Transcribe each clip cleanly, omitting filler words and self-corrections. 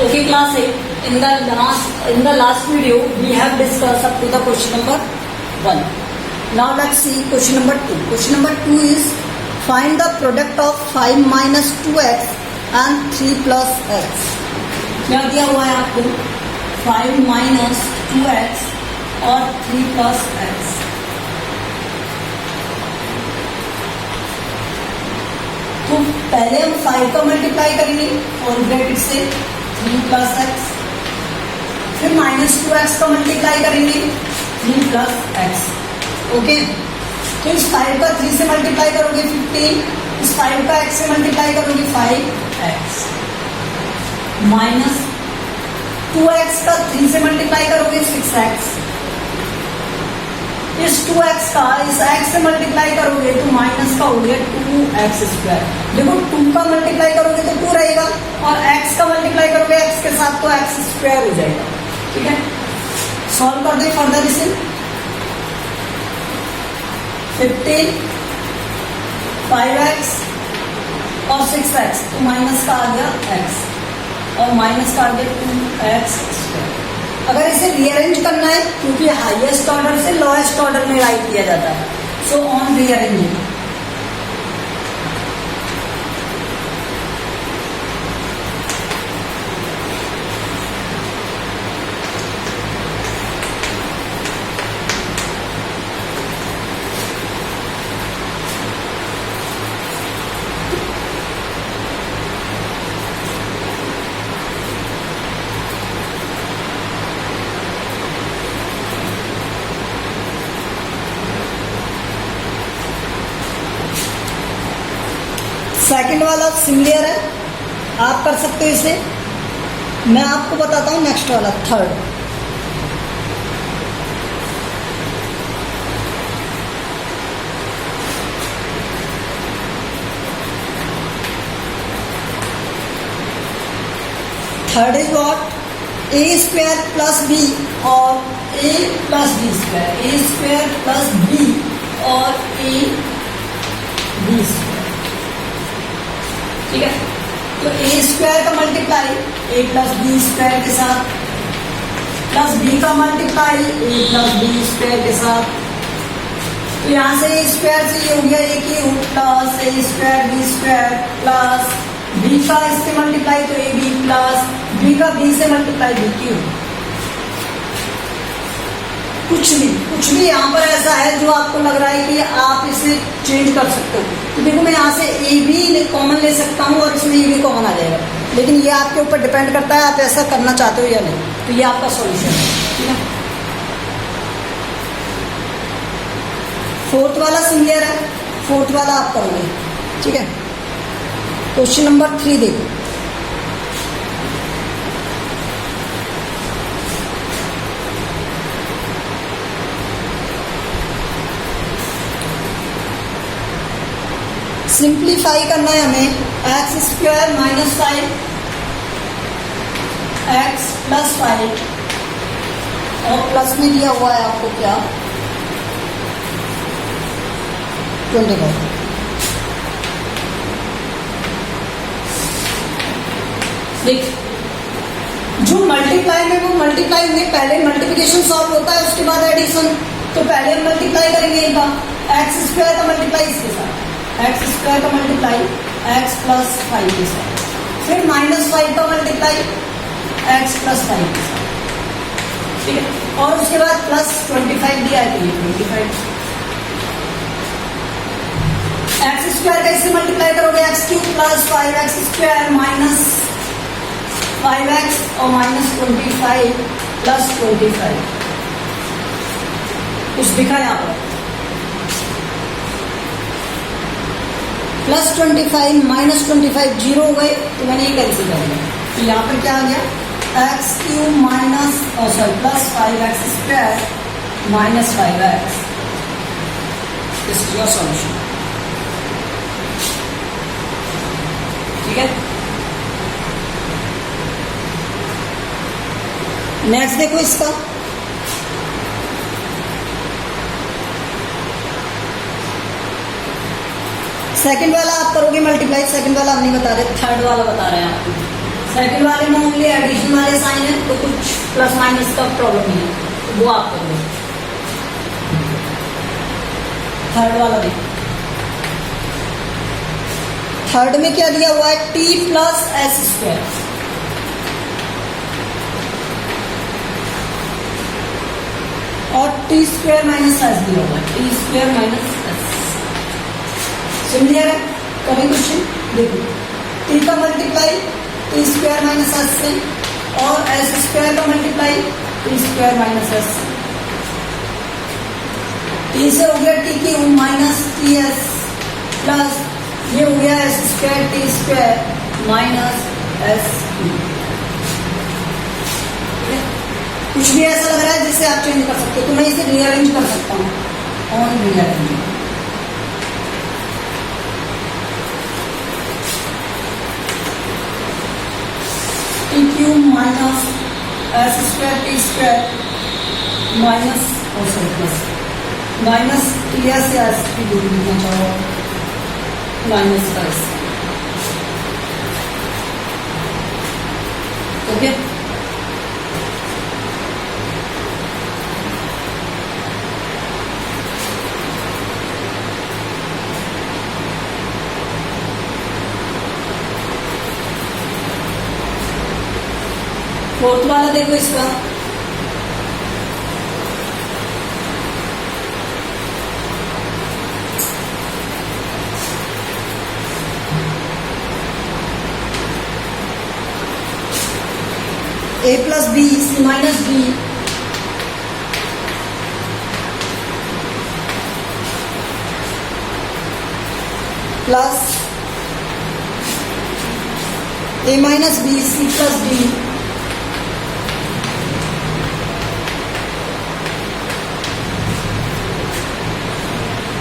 Okay, class 8. In the last video, we have discussed up to the question number 1. Now let's see question number 2. Question number 2 is find the product of 5 minus 2x and 3 plus x. क्या दिया हुआ है आपको? 5 minus 2x और 3 plus x. तो पहले हम 5 का मल्टीप्लाई करेंगे और ब्रैकेट से 3 प्लस एक्स, फिर माइनस 2x का मल्टीप्लाई करेंगे 3 प्लस एक्स. ओके, तो इस 5 का 3 से मल्टीप्लाई करोगे 15, इस 5 का x से मल्टीप्लाई करोगे 5x, माइनस 2x का 3 से मल्टीप्लाई करोगे 6x, इस 2x का इस x से मल्टीप्लाई करोगे तो माइनस का हो गया 2x स्क्वायर. देखो 2 का मल्टीप्लाई करोगे तो 2 रहेगा और x का मल्टीप्लाई करोगे x के साथ तो x स्क्वायर हो जाएगा. ठीक है, सॉल्व कर दे फर्दर इसे. 15 5x और 6x तो माइनस का आ गया x और माइनस का आ गया 2x स्क्वायर. अगर इसे रीअरेंज करना है, क्योंकि हाईएस्ट ऑर्डर से लोएस्ट ऑर्डर में राइट किया जाता है, सो ऑन रीअरेंजिंग सेकंड वाला सिमिलर है, आप कर सकते हो इसे. मैं आपको बताता हूं नेक्स्ट वाला third. Third is what? A square plus B और A plus B square, A square plus B और ए बी स्क्वायर. ठीक है, तो ए स्क्वायर का multiply A plus B square के साथ, प्लस बी का multiply A plus B square के साथ. तो यहां से ए स्क्वायर से ये हो गया a cube plus a square b square plus B का इससे मल्टीप्लाई तो ए बी प्लस बी का बी से मल्टीप्लाई बी क्यूब. कुछ भी यहाँ पर ऐसा है जो आपको लग रहा है कि आप इसे चेंज कर सकते हो. तो देखो मैं यहाँ से ए बी कॉमन ले सकता हूँ और इसमें ए बी कॉमन आ जाएगा, लेकिन ये आपके ऊपर डिपेंड करता है आप ऐसा करना चाहते हो या नहीं. तो ये आपका सॉल्यूशन है. ठीक है, फोर्थ वाला सिमिलर है, फोर्थ वाला आप करोगे. ठीक है, क्वेश्चन नंबर 3 देखो. सिंप्लीफाई करना है हमें. X square minus 5 x plus 5 और प्लस में दिया हुआ है आपको क्या 25. देख, जो मल्टीप्लाई में वो मल्टीप्लाई में पहले मल्टीप्लिकेशन सॉल्व होता है, उसके बाद एडिशन. तो पहले हम मल्टीप्लाई करेंगे इनका. एक्स स्क्वायर का मल्टीप्लाई इसके साथ, एक्स स्क्वायर का मल्टीप्लाई एक्स प्लस 5 के साथ, फिर माइनस 5 का मल्टीप्लाई एक्स प्लस 5 के साथ. ठीक है, और उसके बाद प्लस 25 दिया है तो ये 25. एक्स स्क्वायर का इससे मल्टीप्लाई करोगे x cube plus 5x square minus 5x और माइनस 25 प्लस 25. कुछ दिखा यहाँ पर प्लस 25 माइनस 25 जीरो हो गए, तो मैंने ये कैंसिल कर दिया. तो यहाँ पर क्या आ गया x cube minus sorry plus 5x square minus 5x. This is your solution. ठीक है, नेक्स्ट देखो इसका. सेकंड वाला आप करोगे मल्टीप्लाई, सेकंड वाला हम नहीं बता रहे, थर्ड वाला बता रहे हैं आपको. सेकंड वाले में ओनली एडिशन वाले साइन है तो कुछ प्लस माइनस का प्रॉब्लम नहीं है, तो वो आप कर लो। थर्ड वाला देखो, थर्ड में क्या दिया हुआ है, t प्लस एस स्क्वायर, और टी स्क्वायर माइनस एस दिया हुआ है, T square minus S. Similar है, कभी क्वेश्चन देखो, टी का multiply T square minus S से, और एस स्क्वायर का multiply T square minus S से। टी से हो गया T cube minus t S, plus ये हो गया S square t square minus S cube. कुछ भी ऐसा लग रहा है जिससे आप चेंज कर सकते हो, तो मैं इसे रीअरेंज कर सकता हूँ, on rearrange. T cube minus s square t square minus और sorry plus minus t s या एस की दूरी लिखना चाहो, माइनस का एस। ओके, फोर्थ वाला देखो इसका, a plus b c minus b plus a minus b c plus b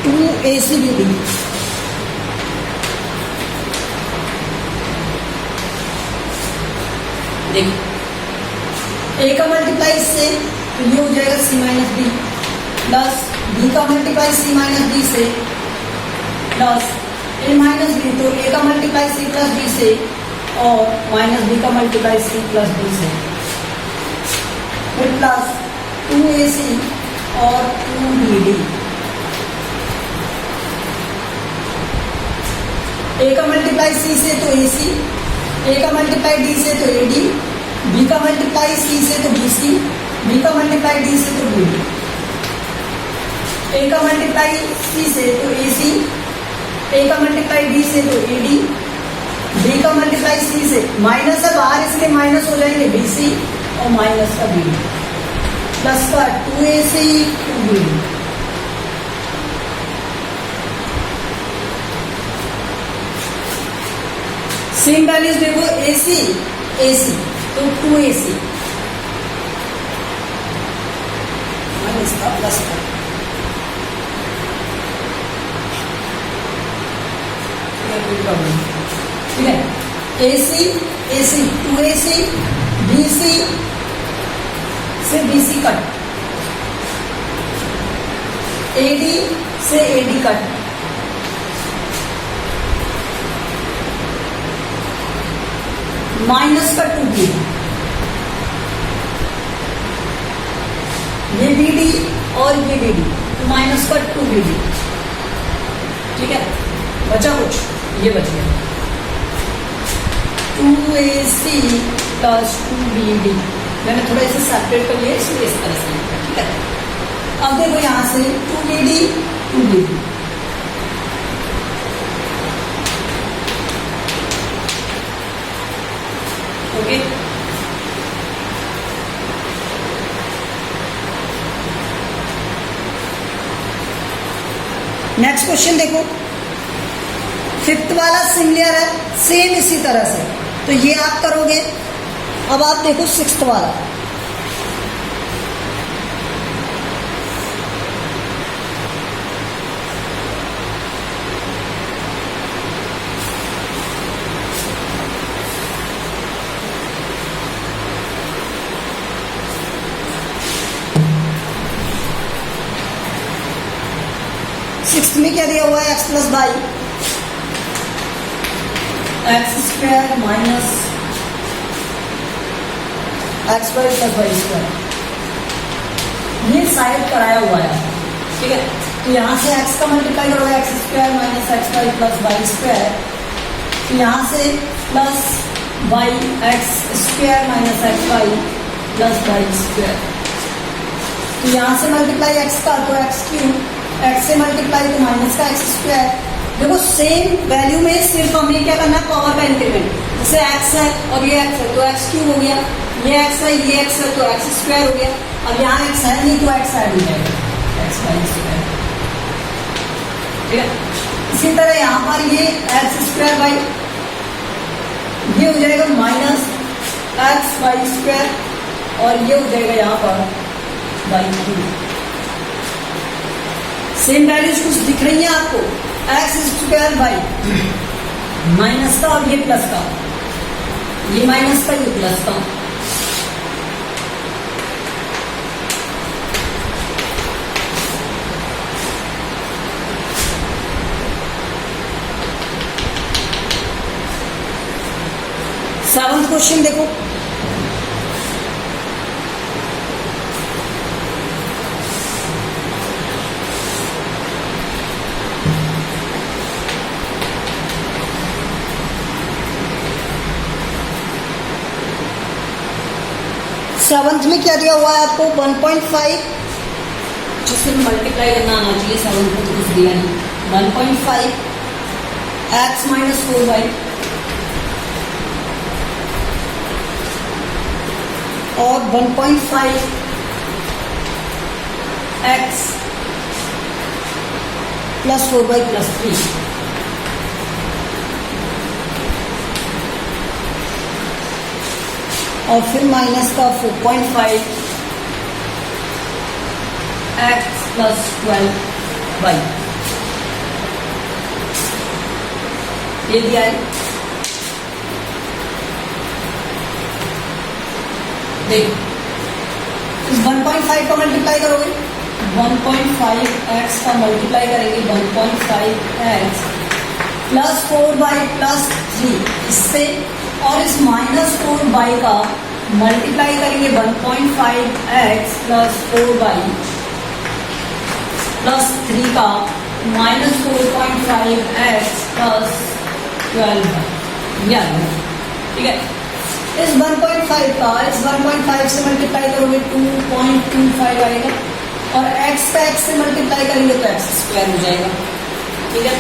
to A c b d. देखिए ए का मल्टीप्लाई से तो ये हो जाएगा c minus b, plus B का मल्टीप्लाई सी माइनस बी से, प्लस ए माइनस बी तो ए का मल्टीप्लाई सी प्लस बी से, और माइनस बी का मल्टीप्लाई सी प्लस बी से, फिर प्लस टू ए सी और टू बी डी। ए का मल्टीप्लाई सी से तो ए सी, ए का मल्टीप्लाई डी से तो ए डी, बी का मल्टीप्लाई सी से तो बी सी, बी का मल्टीप्लाई डी से तो बी डी। ए का मल्टीप्लाई सी से तो ए सी, ए का मल्टीप्लाई डी से तो ए डी, बी का मल्टीप्लाई सी से, माइनस है बाहर इसलिए माइनस हो जाएंगे बी सी और माइनस का बी डी, प्लस का टू ए C two B D. Same values देखो, ए सी तो टू ए सी माइनस का प्लस का, ठीक है, ए C to A c, B C से B C cut, A D से ए डी कट, माइनस का टू बी, ये बी डी और ये बी डी, तो माइनस का टू बी डी। ठीक है, बचा कुछ, ये बच गया टू ए C plus two B D. मैंने थोड़ा इसे सेपरेट कर लिया इसलिए इस तरह से लिखा। ठीक है, अब देखो यहां से two B D two B D, okay. Next question देखो, फिफ्थ वाला सिमिलर है, सेम इसी तरह से, तो ये आप करोगे। अब आप देखो सिक्स्थ वाला, सिक्स्थ में क्या दिया हुआ है, X plus Y, X square minus X Y plus Y square, ये साइड कराया हुआ है, ठीक है। तो यहाँ से x का मल्टीप्लाई करोगे X square minus X Y plus Y square, तो यहाँ से plus Y X square minus X Y plus Y square, तो यहाँ से मल्टीप्लाई x का तो एक्स क्यूब, एक्स से मल्टीप्लाई तो माइनस का एक्स स्क्वायर। देखो सेम वैल्यू में सिर्फ हमें क्या करना है, पावर का इंक्रीमेंट। जैसे x है और ये x है तो एक्स क्यूब हो गया, ये x है ये x है तो एक्स स्क्वायर हो गया। अब यहाँ x है नहीं तो x ऐड हो जाएगा, एक्स वाई स्क्वायर, ठीक है। इसी तरह यहाँ पर ये एक्स स्क्वायर बाई ये हो जाएगा माइनस एक्स वाई स्क्वायर और ये हो जाएगा यहाँ पर बाई क्यूब। सेम वैल्यूज कुछ दिख रही है आपको, एक्स स्क्वायर बाई माइनस का और ये प्लस का, ये माइनस का ये प्लस का, सेवंथ क्वेश्चन देखो, सेवंथ में क्या दिया हुआ है आपको 1.5, जिससे मल्टीप्लाई करना आना चाहिए, सेवंथ में तो कुछ दिया नहीं, 1.5 एक्स माइनस 4y और 1.5 एक्स प्लस 4y प्लस 3, और फिर माइनस का 4.5 एक्स प्लस 12y, ये दिया है। देखो इस 1.5 का मल्टीप्लाई करोगे, 1.5 एक्स का मल्टीप्लाई करेंगे 1.5 एक्स प्लस 4y प्लस 3 इससे, और इस माइनस 4y का मल्टीप्लाई करेंगे 1.5 एक्स प्लस 4y प्लस 3 का माइनस 4.5 एक्स प्लस 12y, ठीक है। इस 1.5 का इस 1.5 से मल्टीप्लाई करोगे 2.25 आएगा, और x का x से मल्टीप्लाई करेंगे तो एक्स स्क्वायर हो जाएगा, ठीक है।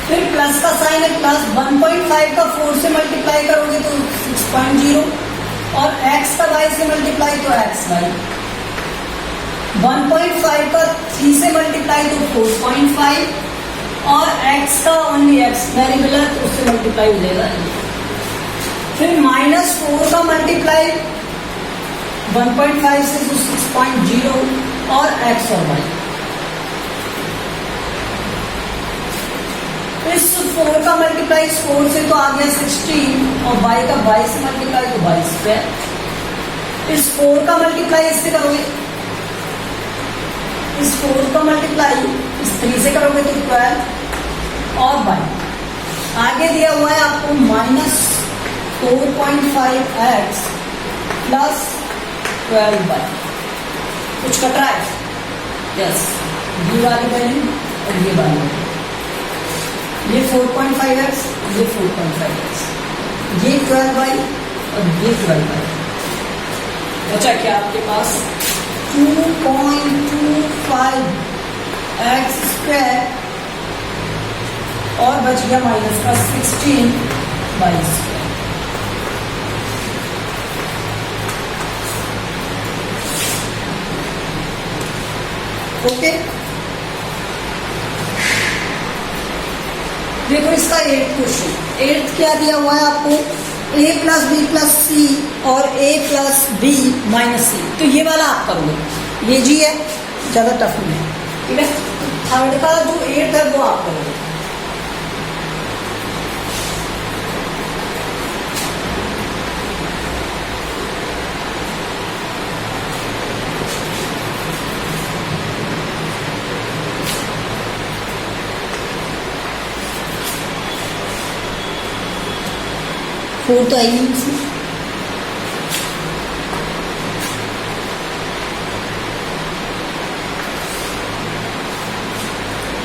फिर प्लस का साइन है, प्लस 1.5 का 4 से मल्टीप्लाई करोगे तो 6.0, और x का y से मल्टीप्लाई तो एक्स वाई, 1.5 का 3 से मल्टीप्लाई तो 4.5, और x का ओनली x वेरिएबल है तो उससे मल्टीप्लाई हो जाएगा। फिर -4 का मल्टीप्लाई 1.5 से तो 6.0 और x और y। इस 4 का मल्टीप्लाई 4 से तो आ गया 16, और y का y से मल्टीप्लाई तो y स्क्वायर। इस 4 का मल्टीप्लाई इससे करोगे, इस 4 का मल्टीप्लाई इस 3 से करोगे तो 12 और y। आगे दिया हुआ है आपको -4.5x प्लस 12y, कुछ कट रहा है, यस, ये वाली वैल्यू और ये वाली वैल्यू, ये 4.5x, ये 4.5x, ये 12y और ये 12y। बचा क्या आपके पास 2.25x स्क्वायर, और बच गया माइनस का 16y स्क्वायर। ओके, देखो इसका 8th क्वेश्चन, 8th क्या दिया हुआ है आपको, a प्लस बी प्लस सी और a प्लस बी माइनस सी, तो ये वाला आप करोगे, ये जी है, ज्यादा टफ नहीं है, ठीक है। थर्ड का जो 8th है वो आप करोगे। 4 तो आई नहीं इसमें।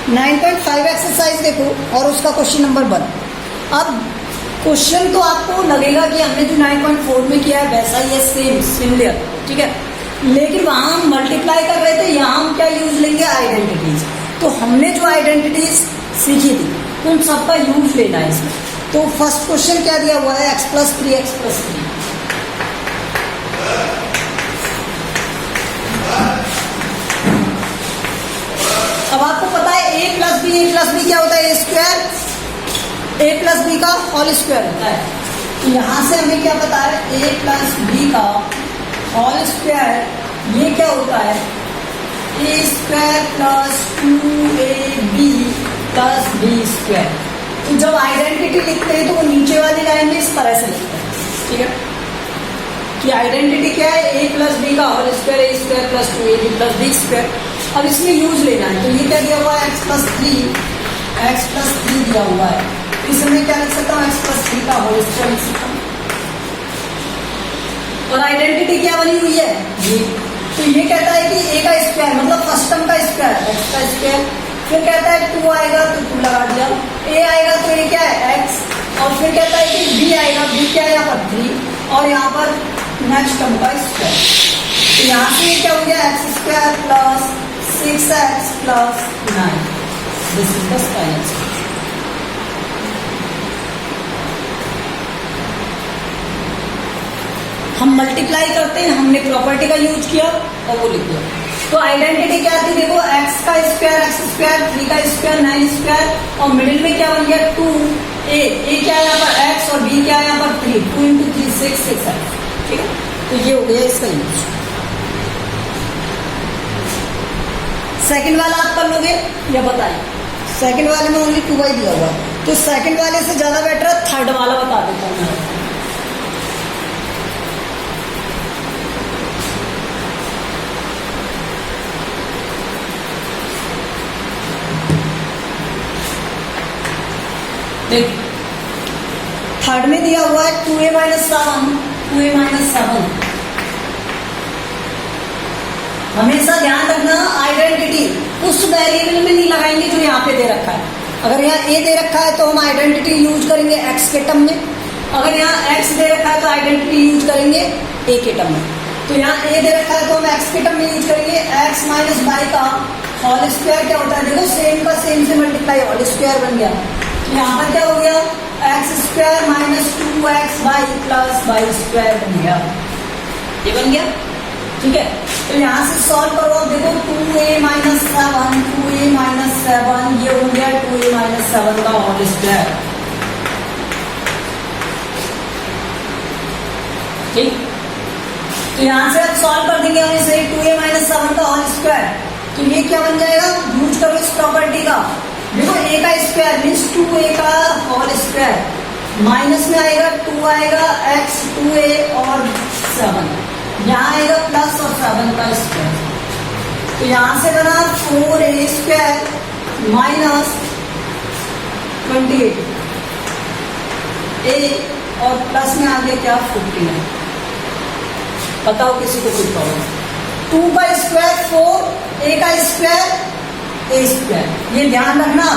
9.5 एक्सरसाइज देखो और उसका क्वेश्चन नंबर 1। अब क्वेश्चन तो आपको लगेगा कि हमने जो 9.4 में किया है वैसा ही है, सेम सिमिलर, ठीक है, लेकिन वहाँ हम मल्टीप्लाई कर रहे थे, यहाँ हम क्या यूज लेंगे, आइडेंटिटीज। तो हमने जो आइडेंटिटीज सीखी थी तो उन सबका यूज लेना है इसमें। तो फर्स्ट क्वेश्चन क्या दिया हुआ है, x+3 x+3। अब आपको पता है a प्लस बी क्या होता है, a प्लस बी का होल स्क्वायर होता है। तो यहाँ से हमें क्या पता है, a प्लस बी का होल स्क्वायर ये क्या होता है, a square plus 2ab plus B square. तो जब आइडेंटिटी लिखते हैं तो वो नीचे वाली लाइन में इस तरह से लिखते हैं, ठीक है, कि आइडेंटिटी क्या है, a प्लस बी का whole square, a square plus 2ab plus B square. अब इसमें यूज लेना है, तो ये क्या दिया हुआ है, x+3 दिया हुआ है। इसमें क्या लिख सकता हूँ, x+3 का होल स्क्वायर लिख सकता हूँ। और आइडेंटिटी क्या बनी हुई है, ये। तो ये कहता है कि a का स्क्वायर मतलब फर्स्ट टर्म का स्क्वायर, x का स्क्वायर, फिर कहता है 2 आएगा तो 2 लगा दिया, a आएगा तो ये क्या है, x, और फिर कहता है कि b आएगा, b क्या है यहाँ पर 3, और यहाँ पर नेक्स्ट टर्म का स्क्वायर। तो यहाँ से क्या हो गया, x² plus 6x plus 9। This is the final. हम मल्टीप्लाई करते हैं, हमने प्रॉपर्टी का यूज किया और वो लिख दिया। तो आइडेंटिटी क्या थी, देखो x का स्क्वायर, x², 3 का स्क्वायर, 9 स्क्वायर, और मिडिल में क्या बन गया 2a, a क्या है यहाँ पर x और b क्या है यहाँ पर 3, 2 × 3 6x, ठीक है। तो ये हो गया इसका यूज। सेकंड वाला आप कर लोगे या बताइए, सेकंड वाले में ओनली 2y दिया हुआ, तो सेकंड वाले से ज्यादा बेटर है थर्ड वाला बता देता हूँ मैं। देख, थर्ड में दिया हुआ है 2a-7 हमेशा ध्यान रखना, आइडेंटिटी उस वेरिएबल में नहीं लगाएंगे जो यहाँ पे दे रखा है। अगर यहाँ a दे रखा है तो हम आइडेंटिटी यूज करेंगे x के टर्म में, अगर यहाँ x दे रखा है तो आइडेंटिटी यूज करेंगे a के टर्म में। तो यहाँ a दे रखा है तो हम x के टर्म में यूज करेंगे, x माइनस y का होल स्क्वायर क्या होता है, देखो सेम का सेम से मल्टीप्लाई, होल स्क्वायर बन गया। यहाँ पर क्या हो गया, x² minus 2xy plus y² बन गया, ये बन गया, ठीक है। तो यहाँ से सॉल्व करो, देखो 2a-7, 2a-7 ये हो गया 2a-7 का होल स्क्वायर, ठीक। तो यहाँ से अब सॉल्व कर देंगे हम इसे, 2a-7 का होल स्क्वायर, तो ये क्या बन जाएगा, यूज करो इस प्रॉपर्टी का। देखो a का स्क्वायर मीन्स 2a का होल स्क्वायर, माइनस में आएगा 2 आएगा, x 2a और 7, यहाँ आएगा प्लस और 7 का स्क्वायर। तो यहाँ से बना 4a² माइनस 28 a और प्लस में आ गया क्या 49। बताओ किसी को कोई प्रॉब्लम, 2 का स्क्वायर 4, a का स्क्वायर a स्क्वायर, ये ध्यान रखना।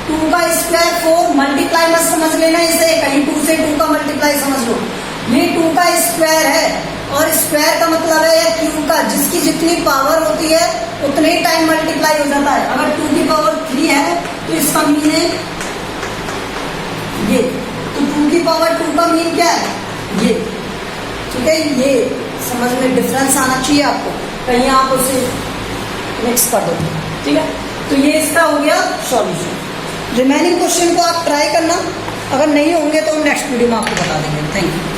2 का स्क्वायर 4, मल्टीप्लाई मत समझ लेना इसे, कहीं 2 से 2 का मल्टीप्लाई समझ लो। ये 2 का स्क्वायर है और स्क्वायर का मतलब है या क्यूब का, जिसकी जितनी पावर होती है उतने ही टाइम मल्टीप्लाई हो जाता है। अगर 2 की पावर 3 है तो इसका मीन है ये, तो 2 की पावर 2 का मीन क्या है, ये, ठीक है। ये समझ में डिफरेंस आना चाहिए आपको, कहीं आप उसे मिक्स कर दो, ठीक है। तो ये इसका हो गया सॉल्यूशन। रिमेनिंग क्वेश्चन को आप ट्राई करना, अगर नहीं होंगे तो हम नेक्स्ट वीडियो में आपको बता देंगे। Thank you.